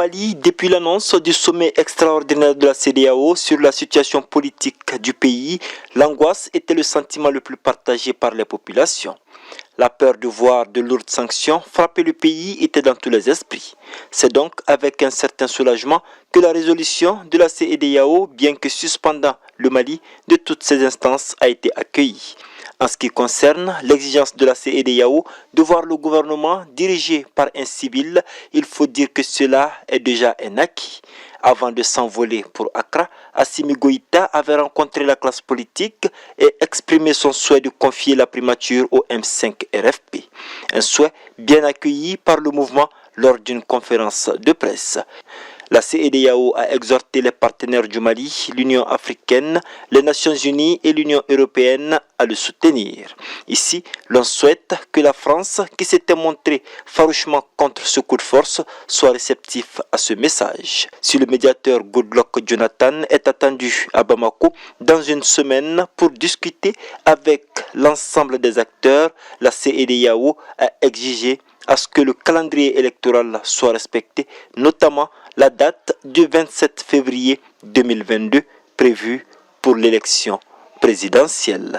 Mali, depuis l'annonce du sommet extraordinaire de la CEDEAO sur la situation politique du pays, l'angoisse était le sentiment le plus partagé par les populations. La peur de voir de lourdes sanctions frapper le pays était dans tous les esprits. C'est donc avec un certain soulagement que la résolution de la CEDEAO, bien que suspendant le Mali de toutes ses instances, a été accueillie. En ce qui concerne l'exigence de la CEDEAO de voir le gouvernement dirigé par un civil, il faut dire que cela est déjà un acquis. Avant de s'envoler pour Accra, Assimi Goïta avait rencontré la classe politique et exprimé son souhait de confier la primature au M5 RFP. Un souhait bien accueilli par le mouvement lors d'une conférence de presse. La CEDEAO a exhorté les partenaires du Mali, l'Union africaine, les Nations unies et l'Union européenne à le soutenir. Ici, l'on souhaite que la France, qui s'était montrée farouchement contre ce coup de force, soit réceptif à ce message. Si le médiateur Goodluck Jonathan est attendu à Bamako dans une semaine pour discuter avec l'ensemble des acteurs, la CEDEAO a exigé à ce que le calendrier électoral soit respecté, notamment la date du 27 février 2022 prévue pour l'élection présidentielle.